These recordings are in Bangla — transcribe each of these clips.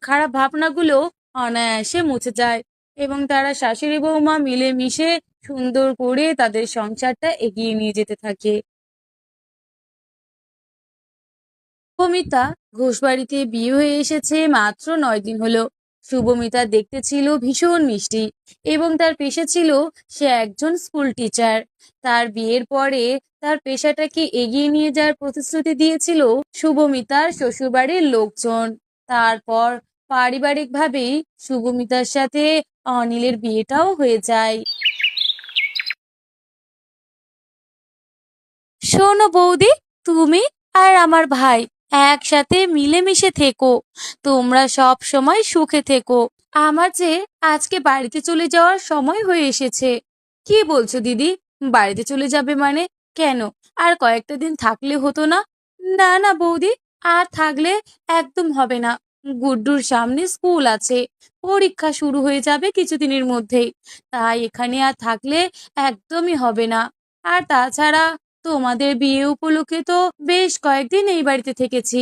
খারাপ ভাবনাগুলো অনায়াসে মুছে যায় এবং তারা শাশুড়ি বৌমা মিলেমিশে সুন্দর করে তাদের সংসারটা এগিয়ে নিয়ে যেতে থাকে। শুভমিতা ঘোষবাড়িতে বিয়ে হয়ে এসেছে মাত্র 9 দিন হলো। শুভমিতা দেখতে ছিল ভীষণ মিষ্টি এবং তার পেশা ছিল সে একজন স্কুল টিচার। তার বিয়ের পরে তার পেশাটাকে এগিয়ে নিয়ে যাওয়ার প্রতিশ্রুতি দিয়েছিল শুভমিতার শ্বশুরবাড়ির লোকজন। তারপর পারিবারিকভাবেই শুভমিতার সাথে অনিলের বিয়েটাও হয়ে যায়। শোনো বৌদি, তুমি আর আমার ভাই একসাথে মিলেমিশে থেকো। তোমরা সব সময় সুখে থেকো। আমার যে আজকে বাড়িতে চলে যাওয়ার সময় হয়ে এসেছে। কি বলছো দিদি? বাড়িতে চলে যাবে মানে? কেন, আর কয়েকটা দিন থাকলে হতো না? না না বৌদি, আর থাকলে একদম হবে না। গুড্ডুর সামনে স্কুল আছে, পরীক্ষা শুরু হয়ে যাবে কিছুদিনের মধ্যেই। তাই এখানে আর থাকলে একদমই হবে না। আর তাছাড়া তোমাদের বিয়ে উপলক্ষে তো বেশ কয়েকদিন এই বাড়িতে থেকেছি।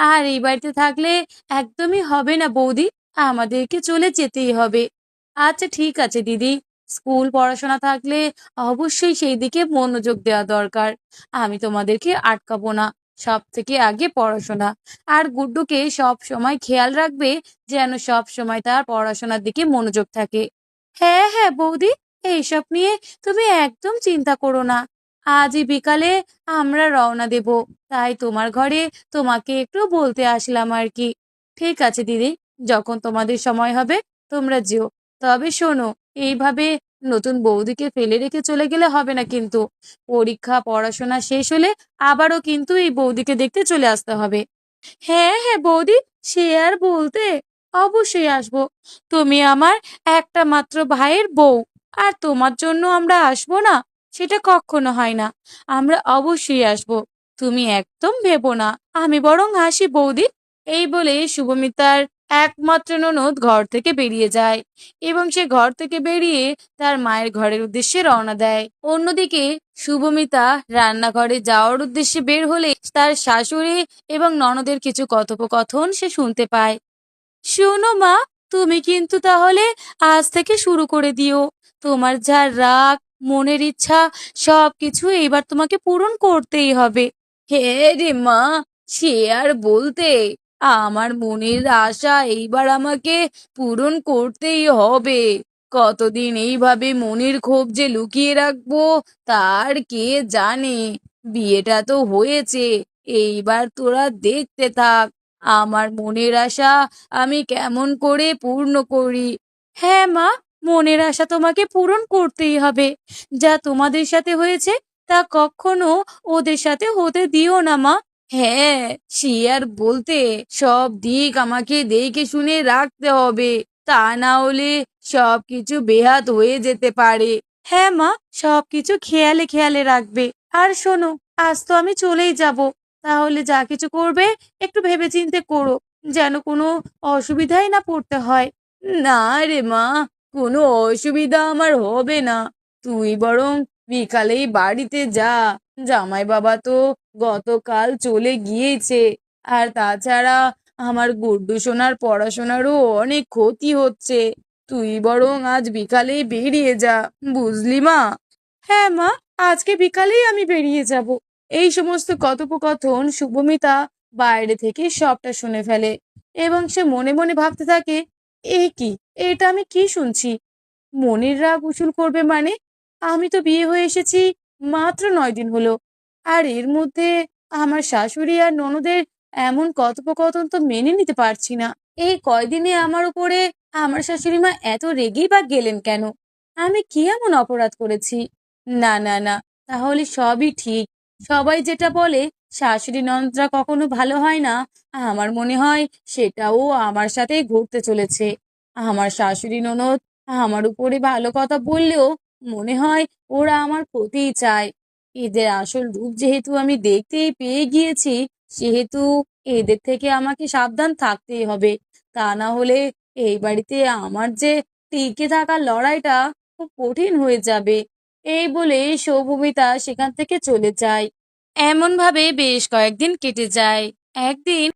আর এই বাড়িতে থাকলে একদমই হবে না বৌদি, আমাদেরকে চলে যেতেই হবে। আচ্ছা ঠিক আছে দিদি, স্কুল পড়াশোনা থাকলে অবশ্যই সেই দিকে মনোযোগ দেওয়া দরকার। আমি তোমাদেরকে আটকাবো না। সব থেকে আগে পড়াশোনা। আর গুড্ডুকে সব সময় খেয়াল রাখবে যেন সব সময় তার পড়াশোনার দিকে মনোযোগ থাকে। হ্যাঁ হ্যাঁ বৌদি, এইসব নিয়ে তুমি একদম চিন্তা করো না। আজই বিকালে আমরা রওনা দেব। তাই তোমার ঘরে তোমাকে একটু বলতে আসলাম আর কি। ঠিক আছে দিদি, যখন তোমাদের সময় হবে তোমরা যেও। তবে শোনো, এইভাবে নতুন বৌদিকে ফেলে রেখে চলে গেলে হবে না কিন্তু। পরীক্ষা পড়াশোনা শেষ হলে আবারও কিন্তু এই বৌদিকে দেখতে চলে আসতে হবে। হ্যাঁ হ্যাঁ বৌদি, সে আর বলতে, অবশ্যই আসবো। তুমি আমার একটা মাত্র ভাইয়ের বউ, আর তোমার জন্য আমরা আসবো না? সেটা কখনো হয় না। আমরা অবশ্যই আসবো, তুমি একদম ভেবো না। আমি বরং আসি বৌদি। এই বলে শুভমিতার একমাত্র ননদ ঘর থেকে বেরিয়ে যায় এবং সে ঘর থেকে বেরিয়ে তার মায়ের ঘরের উদ্দেশ্যে রওনা দেয়। অন্যদিকে শুভমিতা রান্নাঘরে যাওয়ার উদ্দেশ্যে বের হলে তার শাশুড়ি এবং ননদের কিছু কথোপকথন সে শুনতে পায়। শোনো মা, তুমি কিন্তু তাহলে আজ থেকে শুরু করে দিও। তোমার যা রাগ, মনের ইচ্ছা, সবকিছু এবার তোমাকে পূরণ করতেই হবে। হ্যাঁ রে মা, সে আর বলতে, আমার মনের আশা এইবার আমাকে পূরণ করতেই হবে। কতদিন এইভাবে মনের ক্ষোভ যে লুকিয়ে রাখবো তার কে জানে। বিয়েটা তো হয়েছে, এইবার তোরা দেখতে থাক আমার মনের আশা আমি কেমন করে পূর্ণ করি। হ্যাঁ মা, মনের আশা তোমাকে পূরণ করতেই হবে। যা তোমাদের সাথে হয়েছে তা কখনো ওদের সাথে হতে দিও না মা। হ্যাঁ, সে আর বলতে, সব দিক আমাকে দেখে শুনে রাখতে হবে, তা না হলে সবকিছু বেহাত হয়ে যেতে পারে। হ্যাঁ মা, সবকিছু খেয়ালে খেয়ালে রাখবে। আর শোনো, আজ তো আমি চলেই যাব। তাহলে যা কিছু করবে একটু ভেবেচিন্তে করো, যেন কোনো অসুবিধায় না পড়তে হয়। না রে মা, কোনো অসুবিধা আমার হবে না। তুই বরং বিকালেই বাড়িতে যা। জামাই বাবা তো গতকাল চলে গিয়েছে। আর তাছাড়া আমার গুড্ডু সোনার পড়াশোনারও অনেক ক্ষতি হচ্ছে। তুই বরং আজ বিকালেই বেরিয়ে যা, বুঝলি মা? হ্যাঁ মা, আজকে বিকালেই আমি বেরিয়ে যাব। এই সমস্ত কথোপকথন শুভমিতা বাইরে থেকে সবটা শুনে ফেলে এবং সে মনে মনে ভাবতে থাকে, এ কি, এটা আমি কি শুনছি? মনের রাগ উসুল করবে মানে? আমি তো বিয়ে হয়ে এসেছি মাত্র 9 দিন হলো। আর এর মধ্যে আমার শাশুড়ি আর ননদের এমন কথোপকথন তো মেনে নিতে পারছি না। এই কয়দিনে আমার উপরে আমার শাশুড়ি মা এত রেগেই বা গেলেন কেন? আমি কি এমন অপরাধ করেছি? না না না, তাহলে সবই ঠিক। সবাই যেটা বলে শাশুড়ি ননদরা কখনো ভালো হয় না, আমার মনে হয় সেটাও আমার সাথেই ঘটতে চলেছে। আমার শাশুড়ি ননদ আমার উপরে ভালো কথা বললেও মনে হয় ওরা আমার ক্ষতিই চায়। এদের আসল রূপ যেহেতু আমি দেখতেই পেয়ে গিয়েছি, সেহেতু এদের থেকে আমাকে সাবধান থাকতেই হবে। তা না হলে এই বাড়িতে আমার যে টিকে থাকার লড়াইটা খুব কঠিন হয়ে যাবে। এই বলে সৌভমিতা সেখান থেকে চলে যায়। এমন ভাবে বেশ কয়েকদিন কেটে যায়। একদিন